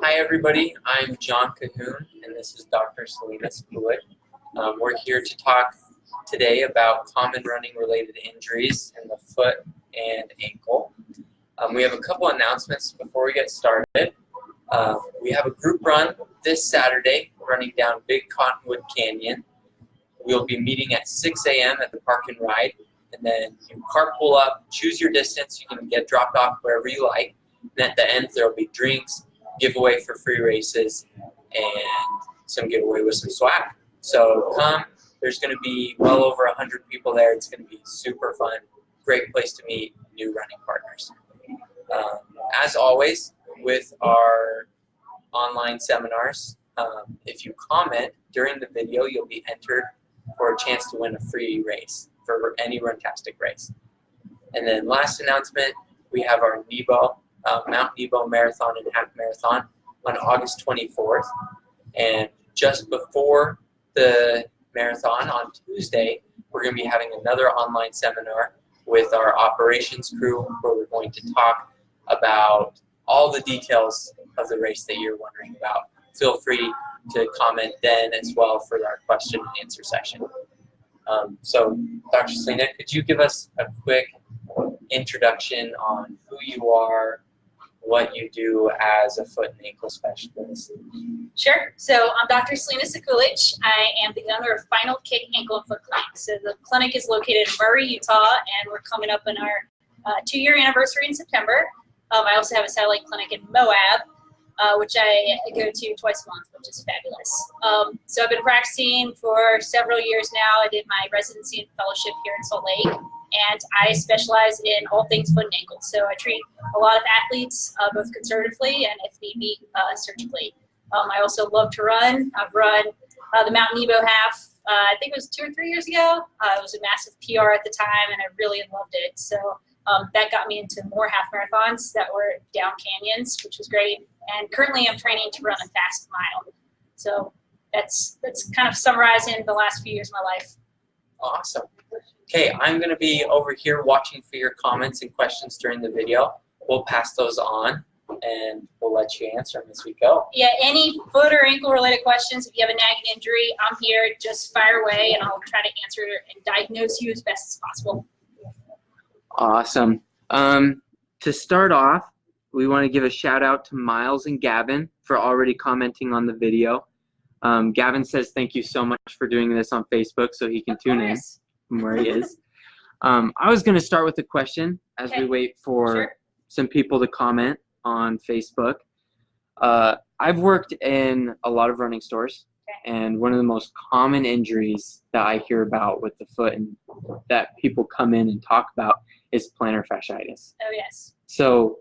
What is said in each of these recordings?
Hi everybody, I'm John Cahoon and this is Dr. Selina Seminar. We're here to talk today about common running related injuries in the foot and ankle. We have a couple announcements before we get started. We have a group run this Saturday running down Big Cottonwood Canyon. We'll be meeting at 6 a.m. at the Park and Ride, and then you carpool up, choose your distance, you can get dropped off wherever you like, and at the end there will be drinks, giveaway for free races, and some giveaway with some swag. So come, there's going to be well over 100 people there. It's going to be super fun, great place to meet new running partners. As always, with our online seminars, if you comment during the video, you'll be entered for a chance to win a free race for any Runtastic race. And then last announcement, we have our Mount Nebo Marathon and Half Marathon on August 24th. And just before the marathon on Tuesday, we're going to be having another online seminar with our operations crew where we're going to talk about all the details of the race that you're wondering about. Feel free to comment then as well for our question and answer session. So Dr. Selina, could you give us a quick introduction on who you are, what you do as a foot and ankle specialist? Sure. So I'm Dr. Selina Seminar. I am the owner of Final Kick Ankle and Foot Clinic. So the clinic is located in Murray, Utah, and we're coming up on our 2-year anniversary in September. I also have a satellite clinic in Moab, which I go to twice a month, which is fabulous. So I've been practicing for several years now. I did my residency and fellowship here in Salt Lake, and I specialize in all things foot and ankle. So I treat a lot of athletes, both conservatively and if need be, surgically. I also love to run. I've run the Mount Nebo half, I think it was 2 or 3 years ago. It was a massive PR at the time, and I really loved it. So that got me into more half marathons that were down canyons, which was great. And currently I'm training to run a fast mile. So that's kind of summarizing the last few years of my life. Awesome. Okay, I'm going to be over here watching for your comments and questions during the video. We'll pass those on and we'll let you answer them as we go. Yeah, any foot or ankle related questions, if you have a nagging injury, I'm here. Just fire away and I'll try to answer and diagnose you as best as possible. Awesome. To start off, we want to give a shout out to Miles and Gavin for already commenting on the video. Gavin says thank you so much for doing this on Facebook so he can tune in from where he is. I was going to start with a question as we wait for some people to comment on Facebook. I've worked in a lot of running stores, and one of the most common injuries that I hear about with the foot and that people come in and talk about is plantar fasciitis. Oh, yes. So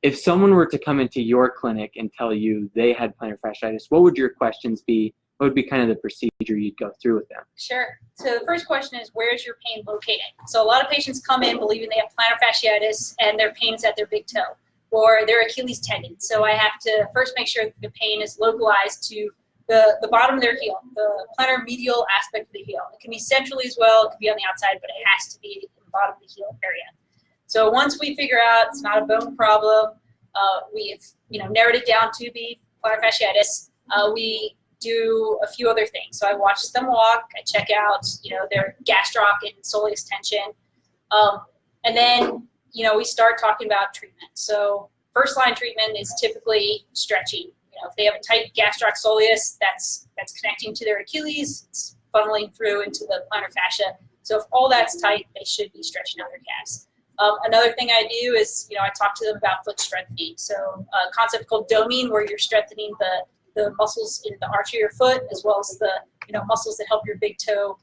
if someone were to come into your clinic and tell you they had plantar fasciitis, what would your questions be? What would be kind of the procedure you'd go through with them? Sure. So the first question is, where is your pain located? So a lot of patients come in believing they have plantar fasciitis and their pain is at their big toe or their Achilles tendon. So I have to first make sure that the pain is localized to the bottom of their heel, the plantar medial aspect of the heel. It can be centrally as well. It can be on the outside, but it has to be in the bottom of the heel area. So once we figure out it's not a bone problem, we've narrowed it down to be plantar fasciitis. We do a few other things. So I watch them walk. I check out their gastroc and soleus tension, and then we start talking about treatment. So first line treatment is typically stretching. If they have a tight gastroc soleus, that's connecting to their Achilles. It's funneling through into the plantar fascia. So if all that's tight, they should be stretching out their calves. Another thing I do is, I talk to them about foot strengthening. So a concept called doming, where you're strengthening the muscles in the arch of your foot, as well as the muscles that help your big toe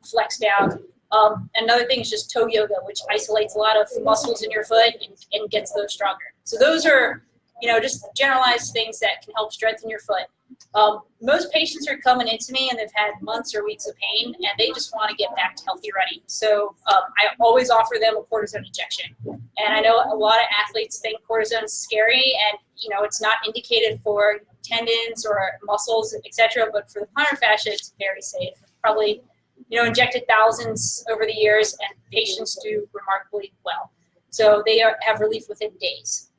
flex down. Another thing is just toe yoga, which isolates a lot of muscles in your foot and gets those stronger. So those are just generalized things that can help strengthen your foot. Most patients are coming into me and they've had months or weeks of pain and they just want to get back to healthy running. So I always offer them a cortisone injection. And I know a lot of athletes think cortisone is scary and it's not indicated for tendons or muscles, etc. But for the plantar fascia, it's very safe. Probably injected thousands over the years and patients do remarkably well. So they have relief within days.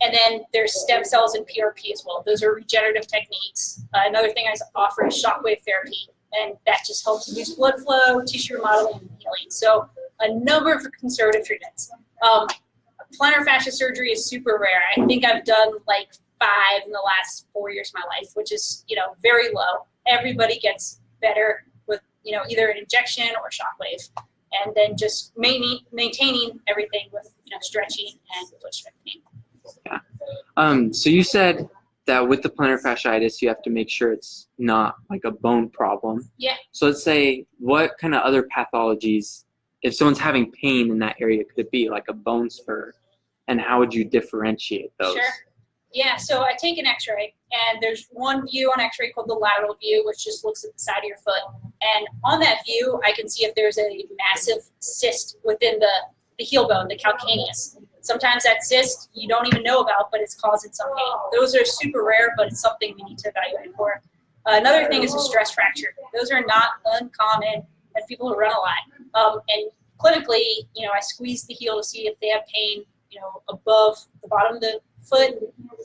And then there's stem cells and PRP as well. Those are regenerative techniques. Another thing I offer is shockwave therapy, and that just helps boost blood flow, tissue remodeling, and healing. So a number of conservative treatments. Plantar fascia surgery is super rare. I think I've done like 5 in the last 4 years of my life, which is, very low. Everybody gets better with, either an injection or shockwave, and then just maintaining everything with, stretching and foot strengthening. Yeah. So you said that with the plantar fasciitis, you have to make sure it's not like a bone problem. Yeah. So let's say, what kind of other pathologies, if someone's having pain in that area, could it be like a bone spur? And how would you differentiate those? Sure. Yeah, so I take an x-ray, and there's one view on x-ray called the lateral view, which just looks at the side of your foot. And on that view, I can see if there's a massive cyst within the heel bone, the calcaneus. Sometimes that cyst you don't even know about, but it's causing some pain. Those are super rare, but it's something we need to evaluate for. Another thing is a stress fracture. Those are not uncommon, and people who run a lot. And clinically, I squeeze the heel to see if they have pain, above the bottom of the foot.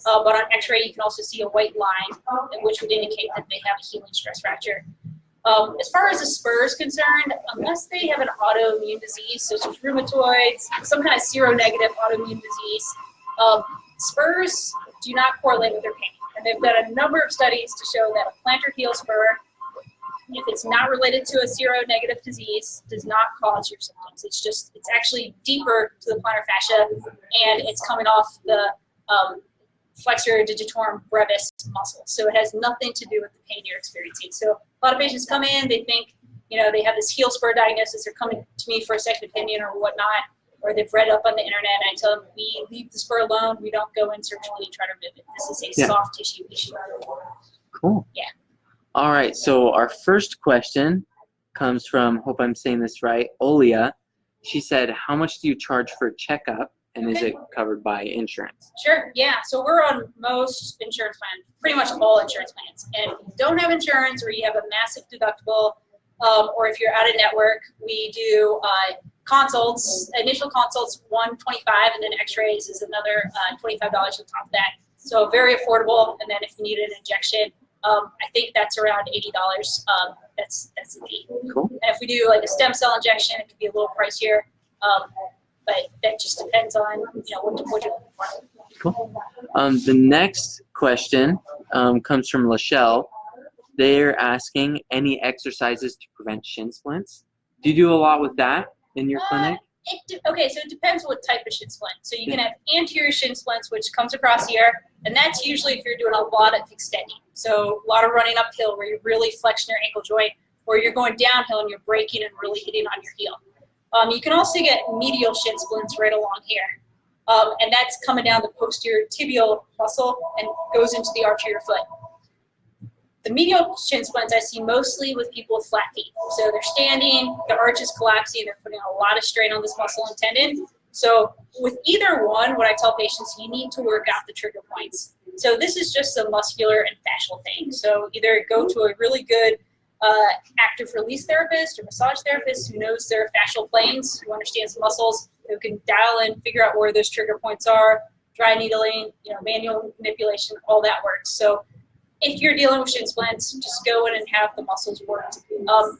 But on x-ray, you can also see a white line, which would indicate that they have a healing stress fracture. As far as the spur is concerned, unless they have an autoimmune disease, such as rheumatoids, some kind of seronegative autoimmune disease, spurs do not correlate with their pain. And they've done a number of studies to show that a plantar heel spur, if it's not related to a seronegative disease, does not cause your symptoms. It's actually deeper to the plantar fascia, and it's coming off the flexor digitorum brevis muscle. So it has nothing to do with the pain you're experiencing. So a lot of patients come in, they think, they have this heel spur diagnosis, they're coming to me for a second opinion or whatnot, or they've read up on the internet, and I tell them, we leave the spur alone, we don't go in surgically and try to remove it. This is a soft tissue issue. Cool. Yeah. All right, so our first question comes from, hope I'm saying this right, Olia. She said, how much do you charge for a checkup, and is it covered by insurance? Sure, yeah. So we're on most insurance plans, pretty much all insurance plans. And if you don't have insurance, or you have a massive deductible, or if you're out of network, we do consults, initial consults, $125, and then x-rays is another $25 on top of that. So very affordable, and then if you need an injection, I think that's around $80. That's the fee. Cool. And if we do like a stem cell injection, it could be a little pricier. But that just depends on what you're looking for. Cool. The next question comes from Lachelle. They're asking, any exercises to prevent shin splints? Do you do a lot with that in your clinic? Okay, so it depends what type of shin splint. So you can have anterior shin splints, which comes across here, and that's usually if you're doing a lot of extending. So a lot of running uphill where you're really flexing your ankle joint, or you're going downhill and you're braking and really hitting on your heel. You can also get medial shin splints right along here. And that's coming down the posterior tibial muscle and goes into the arch of your foot. The medial shin splints I see mostly with people with flat feet. So they're standing, the arch is collapsing, they're putting a lot of strain on this muscle and tendon. So with either one, what I tell patients, you need to work out the trigger points. So this is just a muscular and fascial thing. So either go to a really good active release therapist or massage therapist who knows their fascial planes, who understands the muscles, who can dial in, figure out where those trigger points are, dry needling, manual manipulation, all that works. So if you're dealing with shin splints, just go in and have the muscles worked.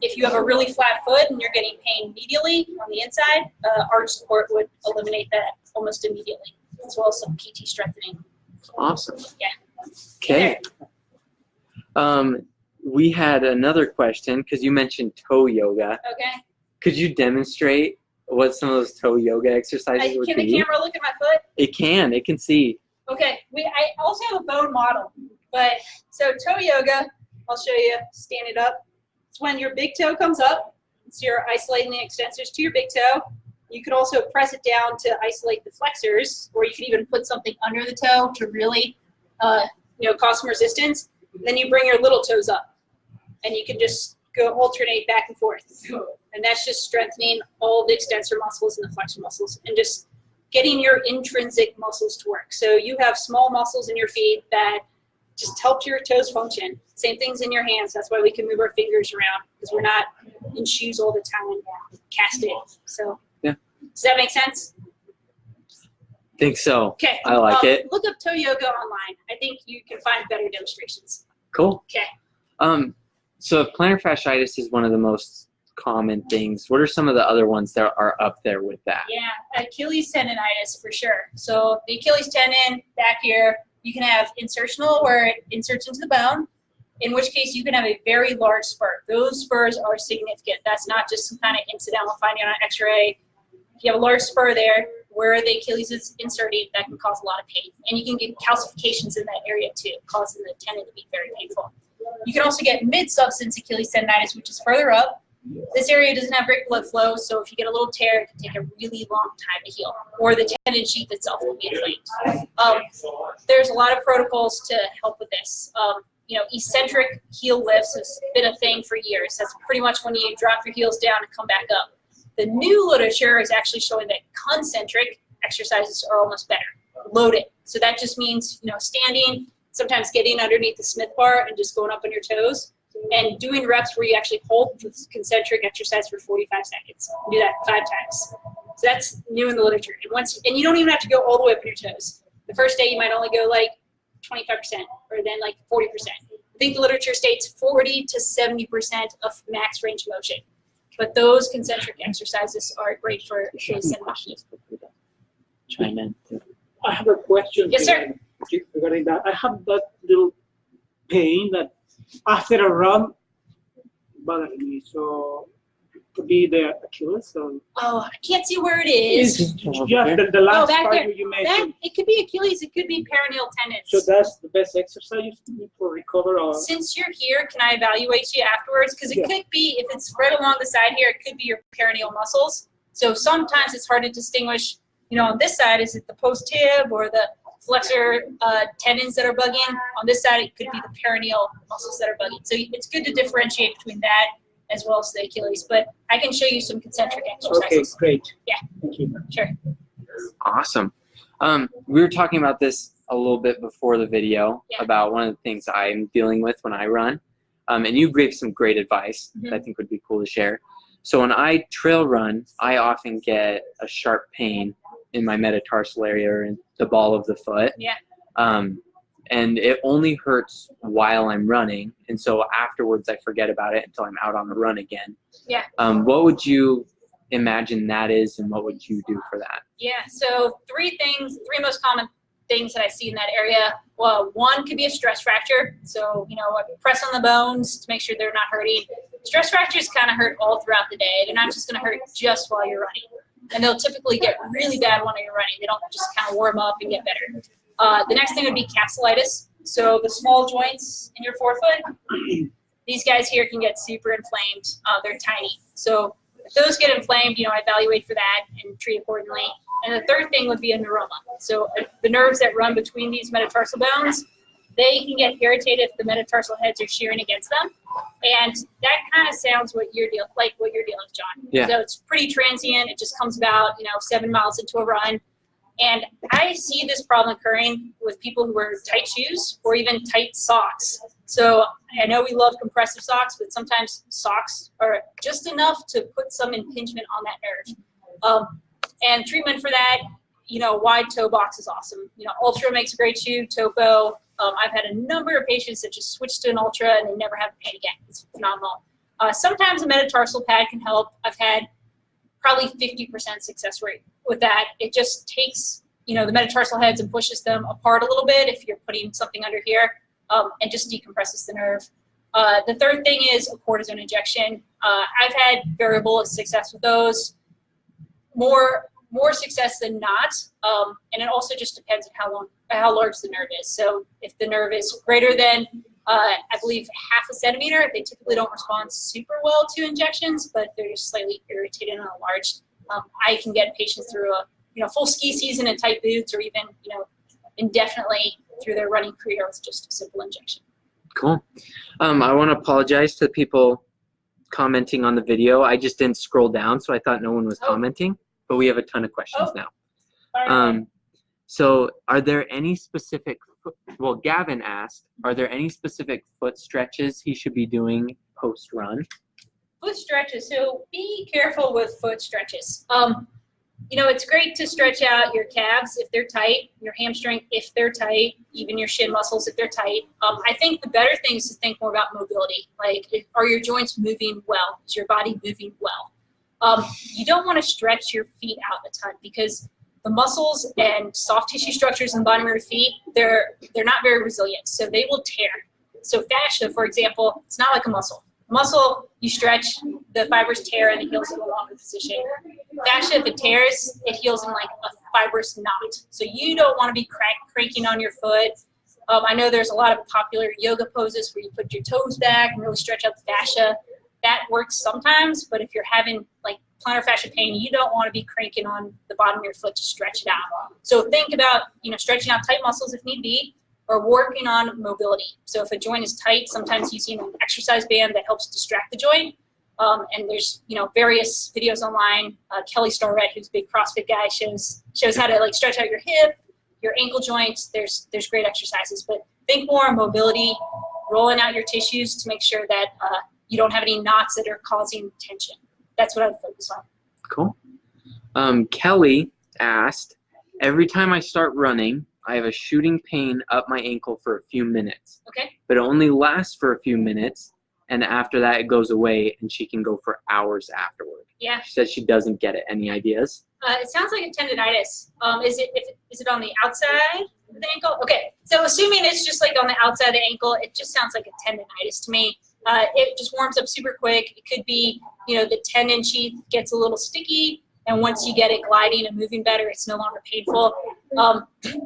If you have a really flat foot and you're getting pain medially on the inside, arch support would eliminate that almost immediately, as well as some PT strengthening. Awesome. Yeah. Okay. We had another question because you mentioned toe yoga. Okay. Could you demonstrate what some of those toe yoga exercises would be? Can the camera look at my foot? It can. It can see. Okay. I also have a bone model. But so toe yoga, I'll show you standing up. It's when your big toe comes up. So you're isolating the extensors to your big toe. You could also press it down to isolate the flexors, or you could even put something under the toe to really, cause some resistance. And then you bring your little toes up, and you can just go alternate back and forth. And that's just strengthening all the extensor muscles and the flexor muscles, and just getting your intrinsic muscles to work. So you have small muscles in your feet that just help your toes function. Same things in your hands. That's why we can move our fingers around, because we're not in shoes all the time, casted. So, yeah. Does that make sense? Think so. Okay. I like it. Look up toe yoga online. I think you can find better demonstrations. Cool. Okay. So if plantar fasciitis is one of the most common things, what are some of the other ones that are up there with that? Yeah, Achilles tendonitis for sure. So the Achilles tendon back here, you can have insertional where it inserts into the bone, in which case you can have a very large spur. Those spurs are significant. That's not just some kind of incidental finding on an x-ray. If you have a large spur there where the Achilles is inserted, that can cause a lot of pain. And you can get calcifications in that area too, causing the tendon to be very painful. You can also get mid-substance Achilles tendonitis, which is further up. This area doesn't have great blood flow, so if you get a little tear, it can take a really long time to heal, or the tendon sheath itself will be inflamed. There's a lot of protocols to help with this. Eccentric heel lifts has been a thing for years. That's pretty much when you drop your heels down and come back up. The new literature is actually showing that concentric exercises are almost better, loaded. So that just means, standing, sometimes getting underneath the Smith bar and just going up on your toes, and doing reps where you actually hold the concentric exercise for 45 seconds. Do that 5 times. So that's new in the literature. And you don't even have to go all the way up on your toes. The first day you might only go like 25% or then like 40%. I think the literature states 40 to 70% of max range of motion. But those concentric exercises are great for Achilles tendonitis. Chime in. I have a question. Yes, sir. Regarding that, I have that little pain that after a run bothering me. So it could be the Achilles. So Oh, I can't see where it is. the last back part there. you mentioned. It could be Achilles, it could be perineal tendons. So that's the best exercise for recover. Or Since you're here, can I evaluate you afterwards? Because it could be, if it's spread along the side here, it could be your perineal muscles. So sometimes it's hard to distinguish, on this side, is it the post-tib or the flexor tendons that are bugging? On this side, it could be the perineal muscles that are bugging. So it's good to differentiate between that as well as the Achilles. But I can show you some concentric exercises. okay, great. Yeah. Thank you. Sure. Awesome. We were talking about this a little bit before the video about one of the things I'm dealing with when I run. And you gave some great advice that I think would be cool to share. So when I trail run, I often get a sharp pain in my metatarsal area or in the ball of the foot. Yeah. And it only hurts while I'm running. And so afterwards I forget about it until I'm out on the run again. Yeah. What would you imagine that is, and what would you do for that? Yeah, so three most common things that I see in that area. Well, one could be a stress fracture. So, press on the bones to make sure they're not hurting. Stress fractures kind of hurt all throughout the day. They're not just going to hurt just while you're running. And they'll typically get really bad when you're running. They don't just kind of warm up and get better. The next thing would be capsulitis. So the small joints in your forefoot, these guys here can get super inflamed. They're tiny. So if those get inflamed, I evaluate for that and treat accordingly. And the third thing would be a neuroma. So the nerves that run between these metatarsal bones, they can get irritated if the metatarsal heads are shearing against them. And that kind of sounds what you're dealing with, John. Yeah. So it's pretty transient. It just comes about, 7 miles into a run. And I see this problem occurring with people who wear tight shoes or even tight socks. So I know we love compressive socks, but sometimes socks are just enough to put some impingement on that nerve. And treatment for that, wide toe box is awesome. Ultra makes a great shoe, Topo. I've had a number of patients that just switch to an Ultra and they never have pain again. It's phenomenal. Sometimes a metatarsal pad can help. I've had probably 50% success rate with that. It just takes, the metatarsal heads and pushes them apart a little bit if you're putting something under here, and just decompresses the nerve. The third thing is a cortisone injection. I've had variable success with those. More success than not, and it also just depends on how large the nerve is. So if the nerve is greater than, I believe, half a centimeter, they typically don't respond super well to injections, but they're just slightly irritated on a large. I can get patients through a full ski season in tight boots, or even indefinitely through their running career with just a simple injection. Cool. I want to apologize to the people commenting on the video. I just didn't scroll down, so I thought no one was commenting. But we have a ton of questions now. So are there any specific, Gavin asked, are there any specific foot stretches he should be doing post-run? Foot stretches, so be careful with foot stretches. You know, it's great to stretch out your calves if they're tight, your hamstring if they're tight, even your shin muscles if they're tight. I think the better thing is to think more about mobility. Like, are your joints moving well? Is your body moving well? You don't want to stretch your feet out a ton because the muscles and soft tissue structures in the bottom of your feet, they're not very resilient, so they will tear. So fascia, for example, it's not like a muscle. Muscle, you stretch, the fibers tear and it heals in a longer position. Fascia, if it tears, it heals in like a fibrous knot. So you don't want to be cranking on your foot. I know there's a lot of popular yoga poses where you put your toes back and really stretch out the fascia. That works sometimes, but if you're having like plantar fascia pain, you don't want to be cranking on the bottom of your foot to stretch it out. So think about, stretching out tight muscles if need be, or working on mobility. So if a joint is tight, sometimes using an exercise band that helps distract the joint. And there's, various videos online. Kelly Starrett, who's a big CrossFit guy, shows how to like stretch out your hip, your ankle joints. There's great exercises, but think more on mobility, rolling out your tissues to make sure that you don't have any knots that are causing tension. That's what I would focus on. Cool. Kelly asked, every time I start running, I have a shooting pain up my ankle for a few minutes. Okay. But it only lasts for a few minutes, and after that it goes away, and she can go for hours afterward. Yeah. She says she doesn't get it. Any ideas? It sounds like a tendonitis. Is it on the outside of the ankle? Okay. So assuming it's just like on the outside of the ankle, it just sounds like a tendonitis to me. It just warms up super quick. It could be, the tendon sheath gets a little sticky, and once you get it gliding and moving better, it's no longer painful.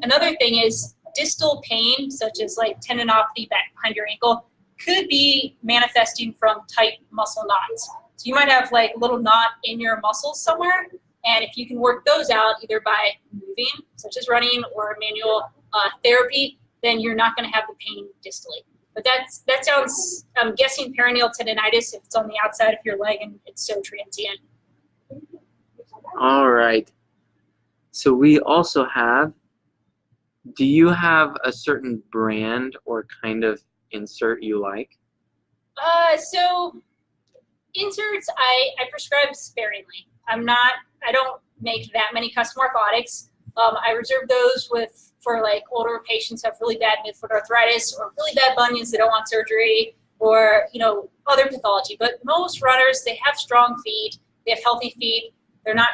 Another thing is distal pain, such as like tendinopathy back behind your ankle, could be manifesting from tight muscle knots. So you might have like a little knot in your muscles somewhere, and if you can work those out either by moving, such as running, or manual therapy, then you're not going to have the pain distally. But that sounds, I'm guessing perineal tendonitis if it's on the outside of your leg and it's so transient. All right. So we also have, do you have a certain brand or kind of insert you like? So inserts, I prescribe sparingly. I don't make that many custom orthotics. I reserve those for like older patients who have really bad midfoot arthritis or really bad bunions that don't want surgery, or other pathology. But most runners, they have strong feet, they have healthy feet. They're not,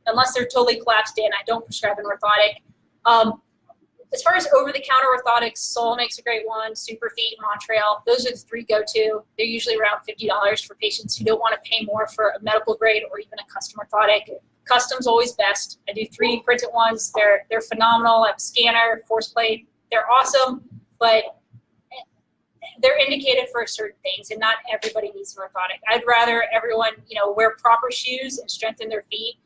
unless they're totally collapsed in, I don't prescribe an orthotic. As far as over-the-counter orthotics, Sol makes a great one, Superfeet, Montreal. Those are the three go-to. They're usually around $50 for patients who don't want to pay more for a medical grade or even a custom orthotic. Custom's always best. I do 3D printed ones. They're phenomenal. I have a scanner, force plate. They're awesome, but they're indicated for certain things, and not everybody needs an orthotic. I'd rather everyone, wear proper shoes and strengthen their feet.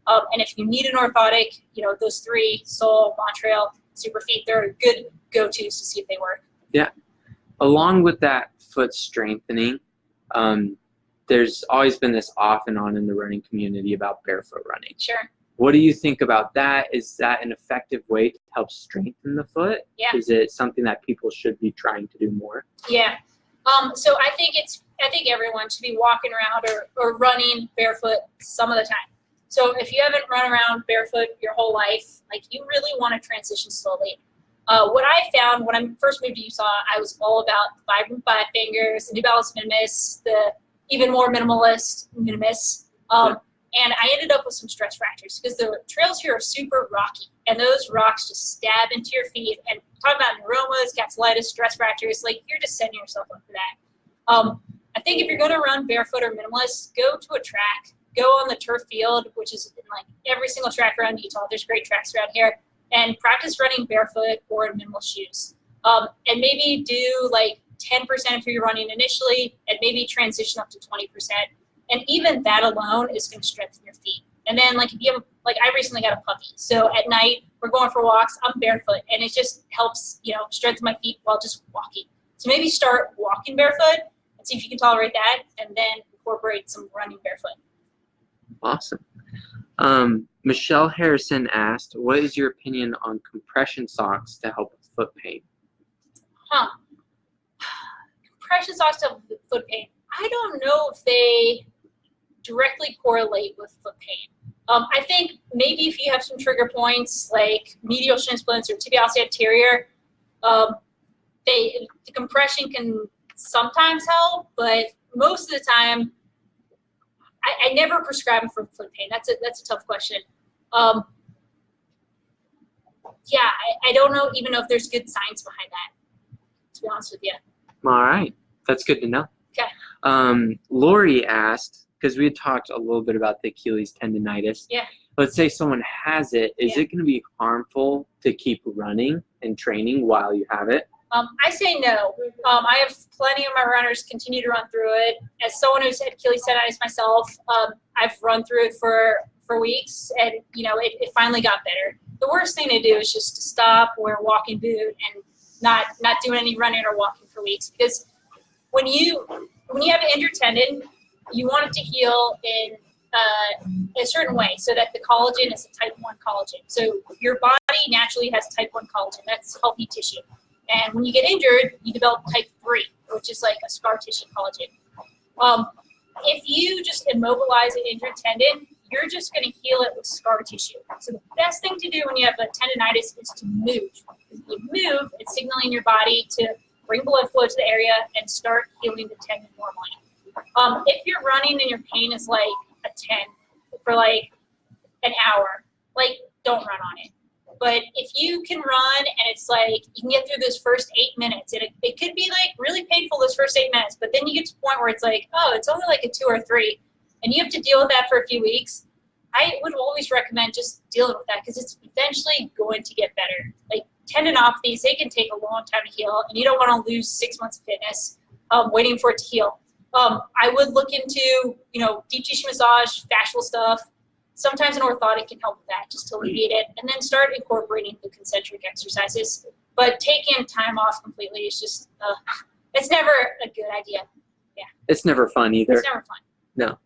And if you need an orthotic, those three, Sol, Montreal, Superfeet, they're good go-tos to see if they work. Yeah. Along with that foot strengthening, there's always been this off and on in the running community about barefoot running. Sure. What do you think about that? Is that an effective way to help strengthen the foot? Yeah. Is it something that people should be trying to do more? Yeah. So I think everyone should be walking around or running barefoot some of the time. So if you haven't run around barefoot your whole life, like, you really want to transition slowly. What I found when I first moved to Utah, I was all about the Vibram 5 fingers, the New Balance Minimus, the even more minimalist Minimus. And I ended up with some stress fractures because the trails here are super rocky, and those rocks just stab into your feet. And talking about neuromas, capsulitis, stress fractures, like, you're just setting yourself up for that. I think if you're going to run barefoot or minimalist, go to a track. Go on the turf field, which is in like every single track around Utah. There's great tracks around here, and practice running barefoot or in minimal shoes. And maybe do like 10% if you're running initially, and maybe transition up to 20%. And even that alone is going to strengthen your feet. And then, like, if you have, like, I recently got a puppy, so at night we're going for walks. I'm barefoot, and it just helps, strengthen my feet while just walking. So maybe start walking barefoot and see if you can tolerate that, and then incorporate some running barefoot. Awesome. Michelle Harrison asked, what is your opinion on compression socks to help with foot pain? Compression socks to help with foot pain. I don't know if they directly correlate with foot pain. I think maybe if you have some trigger points like medial shin splints or tibialis anterior, the compression can sometimes help, but most of the time, I never prescribe them for foot pain. That's a tough question. Yeah, I don't even know if there's good science behind that, to be honest with you. All right, that's good to know. Okay. Lori asked, because we had talked a little bit about the Achilles tendonitis. Yeah. Let's say someone has it. Is it going to be harmful to keep running and training while you have it? I say no. I have plenty of my runners continue to run through it. As someone who's had Achilles tendonitis myself, I've run through it for weeks, and it finally got better. The worst thing to do is just to stop, wear a walking boot, and not do any running or walking for weeks. Because when you have an injured tendon, you want it to heal in a certain way so that the collagen is a type 1 collagen. So your body naturally has type 1 collagen. That's healthy tissue. And when you get injured, you develop type 3, which is like a scar tissue collagen. If you just immobilize an injured tendon, you're just going to heal it with scar tissue. So the best thing to do when you have a tendonitis is to move. If you move, it's signaling your body to bring blood flow to the area and start healing the tendon normally. If you're running and your pain is like a 10 for like an hour, like don't run on it. But if you can run and it's like you can get through those first 8 minutes, and it could be like really painful those first 8 minutes, but then you get to the point where it's like, oh, it's only like a 2 or 3, and you have to deal with that for a few weeks. I would always recommend just dealing with that because it's eventually going to get better. Like tendinopathies, they can take a long time to heal, and you don't want to lose 6 months of fitness waiting for it to heal. I would look into, deep tissue massage, fascial stuff. Sometimes an orthotic can help with that, just to alleviate it, and then start incorporating the concentric exercises. But taking time off completely is just, it's never a good idea. Yeah. It's never fun either. It's never fun. No.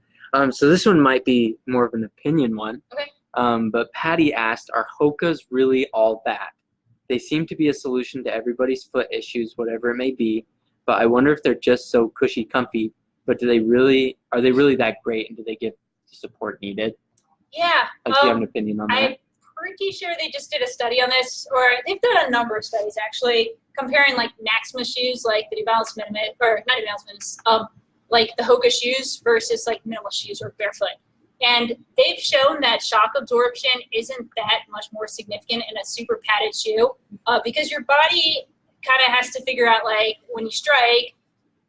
So this one might be more of an opinion one. Okay. But Patty asked, are Hokas really all bad? They seem to be a solution to everybody's foot issues, whatever it may be. But I wonder if they're just so cushy, comfy. But are they really that great, and do they give the support needed? Yeah. Do you have an opinion on that? I'm pretty sure they just did a study on this, or they've done a number of studies actually, comparing like Maxima shoes, like the Duvalis Minimus, or not Duvalis Minimus, like the Hoka shoes versus like minimal shoes or barefoot. And they've shown that shock absorption isn't that much more significant in a super padded shoe, because your body kind of has to figure out, like, when you strike,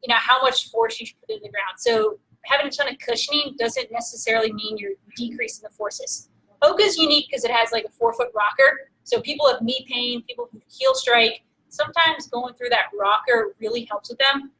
how much force you should put in the ground. So having a ton of cushioning doesn't necessarily mean you're decreasing the forces. Hoka's unique because it has like a 4-foot rocker. So people have knee pain, people who heel strike, sometimes going through that rocker really helps with them.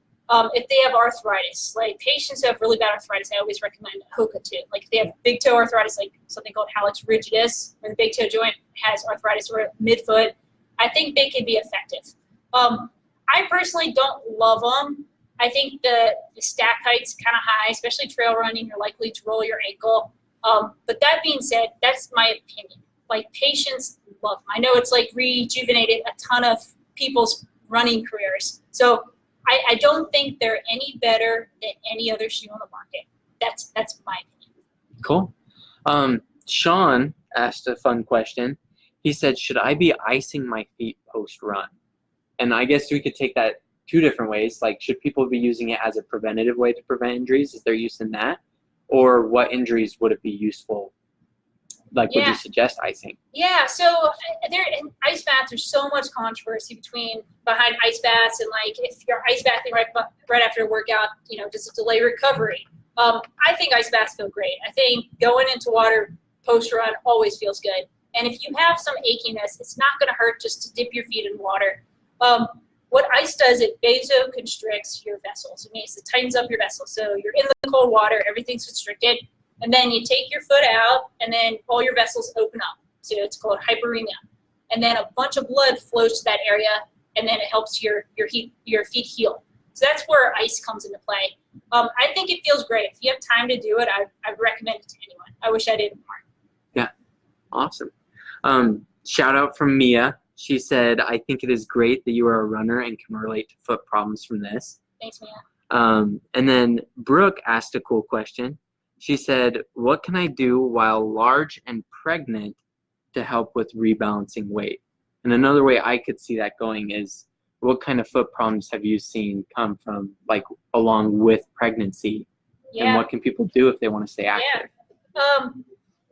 If they have arthritis, like patients who have really bad arthritis, I always recommend Hoka too. Like if they have big toe arthritis, like something called hallux rigidus, where the big toe joint has arthritis, or midfoot, I think they can be effective. I personally don't love them. I think the stack height's kind of high, especially trail running. You're likely to roll your ankle. But that being said, that's my opinion. Like patients love them. I know it's like rejuvenated a ton of people's running careers. So I don't think they're any better than any other shoe on the market. That's my opinion. Cool. Sean asked a fun question. He said, should I be icing my feet post-run? And I guess we could take that 2 different ways. Like, should people be using it as a preventative way to prevent injuries? Is there use in that? Or what injuries would it be useful? Like, would you suggest icing? Yeah, so in ice baths, there's so much controversy behind ice baths, and like if you're ice bathing right after a workout, does it delay recovery? I think ice baths feel great. I think going into water post-run always feels good. And if you have some achiness, it's not going to hurt just to dip your feet in water. What ice does, it vasoconstricts your vessels. It means it tightens up your vessels. So you're in the cold water, everything's constricted, and then you take your foot out, and then all your vessels open up. So it's called hyperemia. And then a bunch of blood flows to that area, and then it helps your feet heal. So that's where ice comes into play. I think it feels great. If you have time to do it, I'd recommend it to anyone. I wish I did more. Yeah, awesome. Shout out from Mia. She said, I think it is great that you are a runner and can relate to foot problems from this. Thanks, Mia. And then Brooke asked a cool question. She said, what can I do while large and pregnant to help with rebalancing weight? And another way I could see that going is, what kind of foot problems have you seen come from, like, along with pregnancy? Yeah. And what can people do if they want to stay active?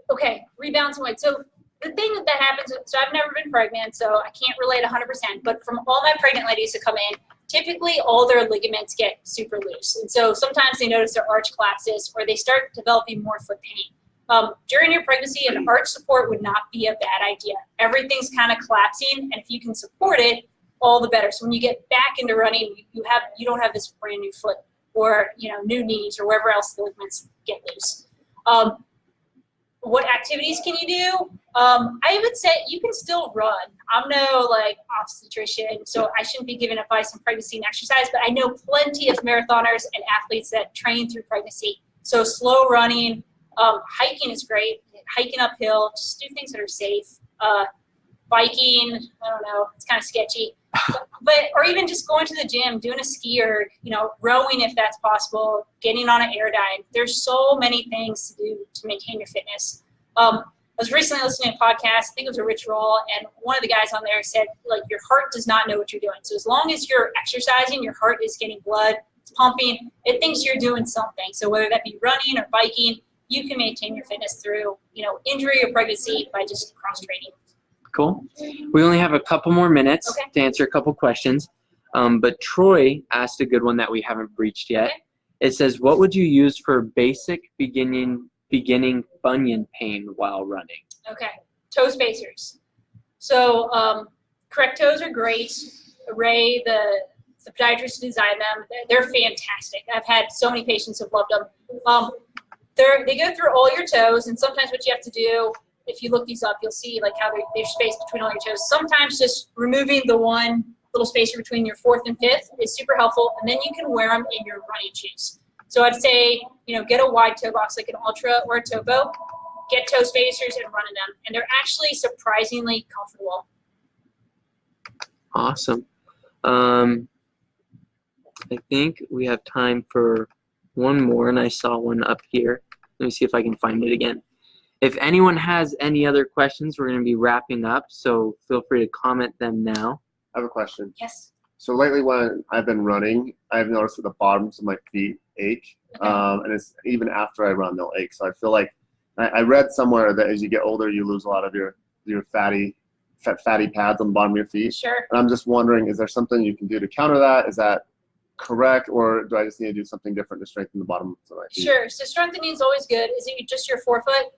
Okay, rebalancing weight. So the thing that happens, so I've never been pregnant, so I can't relate 100%, but from all my pregnant ladies who come in, typically all their ligaments get super loose. And so sometimes they notice their arch collapses or they start developing more foot pain. During your pregnancy, an arch support would not be a bad idea. Everything's kind of collapsing, and if you can support it, all the better. So when you get back into running, you don't have this brand new foot or new knees or wherever else the ligaments get loose. What activities can you do? I would say you can still run. I'm no obstetrician, so I shouldn't be giving advice on pregnancy and exercise, but I know plenty of marathoners and athletes that train through pregnancy. So slow running, hiking is great. Hiking uphill, just do things that are safe. Biking, I don't know, it's kind of sketchy. Or even just going to the gym, doing a ski erg, rowing if that's possible, getting on an air dive. There's so many things to do to maintain your fitness. I was recently listening to a podcast, I think it was a Rich Roll, and one of the guys on there said, your heart does not know what you're doing. So as long as you're exercising, your heart is getting blood, it's pumping, it thinks you're doing something. So whether that be running or biking, you can maintain your fitness through, injury or pregnancy by just cross-training. Cool. We only have a couple more minutes to answer a couple questions. But Troy asked a good one that we haven't breached yet. Okay. It says, what would you use for basic beginning bunion pain while running? Okay. Toe spacers. So correct toes are great. Ray, the podiatrist who designed them, they're fantastic. I've had so many patients who've loved them. They go through all your toes, and sometimes what you have to do, if you look these up, you'll see how they're spaced between all your toes. Sometimes just removing the one little spacer between your fourth and fifth is super helpful, and then you can wear them in your running shoes. So I'd say, get a wide toe box like an Ultra or a Topo, get toe spacers and run in them, and they're actually surprisingly comfortable. Awesome. I think we have time for one more, and I saw one up here. Let me see if I can find it again. If anyone has any other questions, we're going to be wrapping up, so feel free to comment them now. I have a question. Yes. So lately when I've been running, I've noticed that the bottoms of my feet ache. Okay. And it's even after I run, they'll ache. So I feel like I read somewhere that as you get older, you lose a lot of your fatty pads on the bottom of your feet. Sure. And I'm just wondering, is there something you can do to counter that? Is that correct, or do I just need to do something different to strengthen the bottom of my feet? Sure. So strengthening is always good. Is it just your forefoot?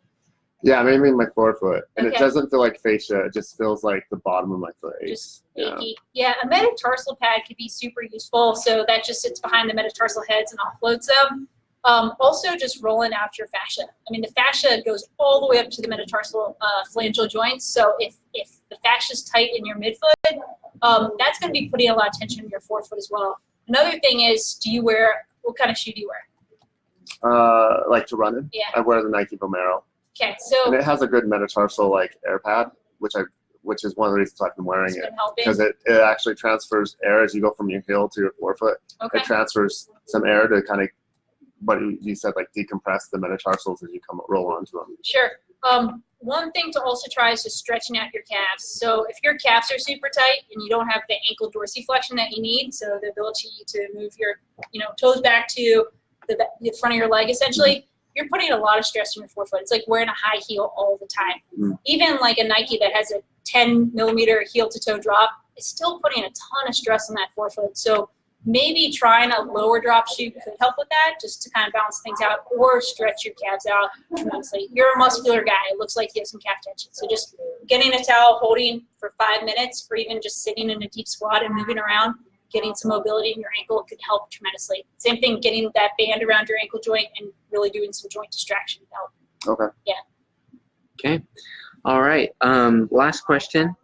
Yeah, maybe my forefoot. And Okay. it doesn't feel like fascia. It just feels like the bottom of my foot aches. Just achy. Yeah, a metatarsal pad could be super useful. So that just sits behind the metatarsal heads and offloads them. Also, just rolling out your fascia. I mean, the fascia goes all the way up to the metatarsal phalangeal joints. So if the fascia is tight in your midfoot, that's going to be putting a lot of tension in your forefoot as well. Another thing is, what kind of shoe do you wear? Like to run in? Yeah. I wear the Nike Vomero. Okay, so And it has a good metatarsal air pad, which is one of the reasons I've been wearing it's it, been helping. because it actually transfers air as you go from your heel to your forefoot. Okay. It transfers some air to kind of what you said, decompress the metatarsals as you roll onto them. Sure. One thing to also try is just stretching out your calves. So if your calves are super tight and you don't have the ankle dorsiflexion that you need, so the ability to move your toes back to the front of your leg essentially, you're putting a lot of stress on your forefoot. It's like wearing a high heel all the time. Mm. Even like a Nike that has a 10 millimeter heel to toe drop, it's still putting a ton of stress on that forefoot. So maybe trying a lower drop shoe could help with that, just to kind of balance things out, or stretch your calves out tremendously. You're a muscular guy. It looks like you have some calf tension. So just getting a towel, holding for 5 minutes, or even just sitting in a deep squat and moving around, getting some mobility in your ankle could help tremendously. Same thing, getting that band around your ankle joint and really doing some joint distraction help. Okay. Yeah. Okay. All right. Last question.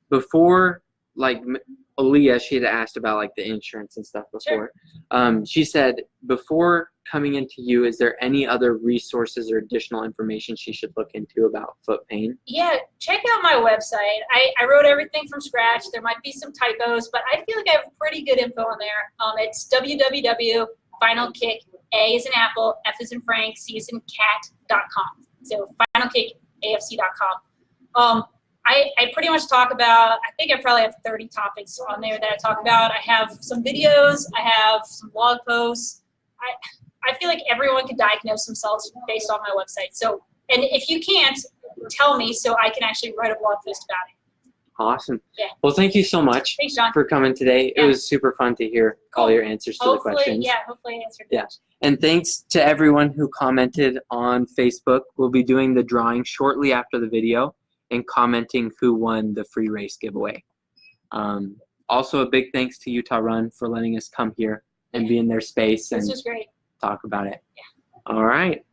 Before, Aaliyah, she had asked about the insurance and stuff before. Sure. She said, before coming into you, is there any other resources or additional information she should look into about foot pain? Yeah, check out my website. I wrote everything from scratch. There might be some typos, but I feel like I have pretty good info on there. It's www.finalkick, A is in Apple, F is in Frank, C is in cat.com. So finalcakeafc.com. I pretty much talk about, I think I probably have 30 topics on there that I talk about. I have some videos, I have some blog posts. I feel like everyone can diagnose themselves based on my website. So, and if you can't, tell me so I can actually write a blog post about it. Awesome. Yeah. Well, thank you so much Thanks, John. for coming today. Yeah. It was super fun to hear all Cool. your answers to the questions. Hopefully I answered Yeah. that. And thanks to everyone who commented on Facebook. We'll be doing the drawing shortly after the video and commenting who won the free race giveaway. Also, a big thanks to Utah Run for letting us come here and be in their space This and was great. talk about it. Yeah. All right.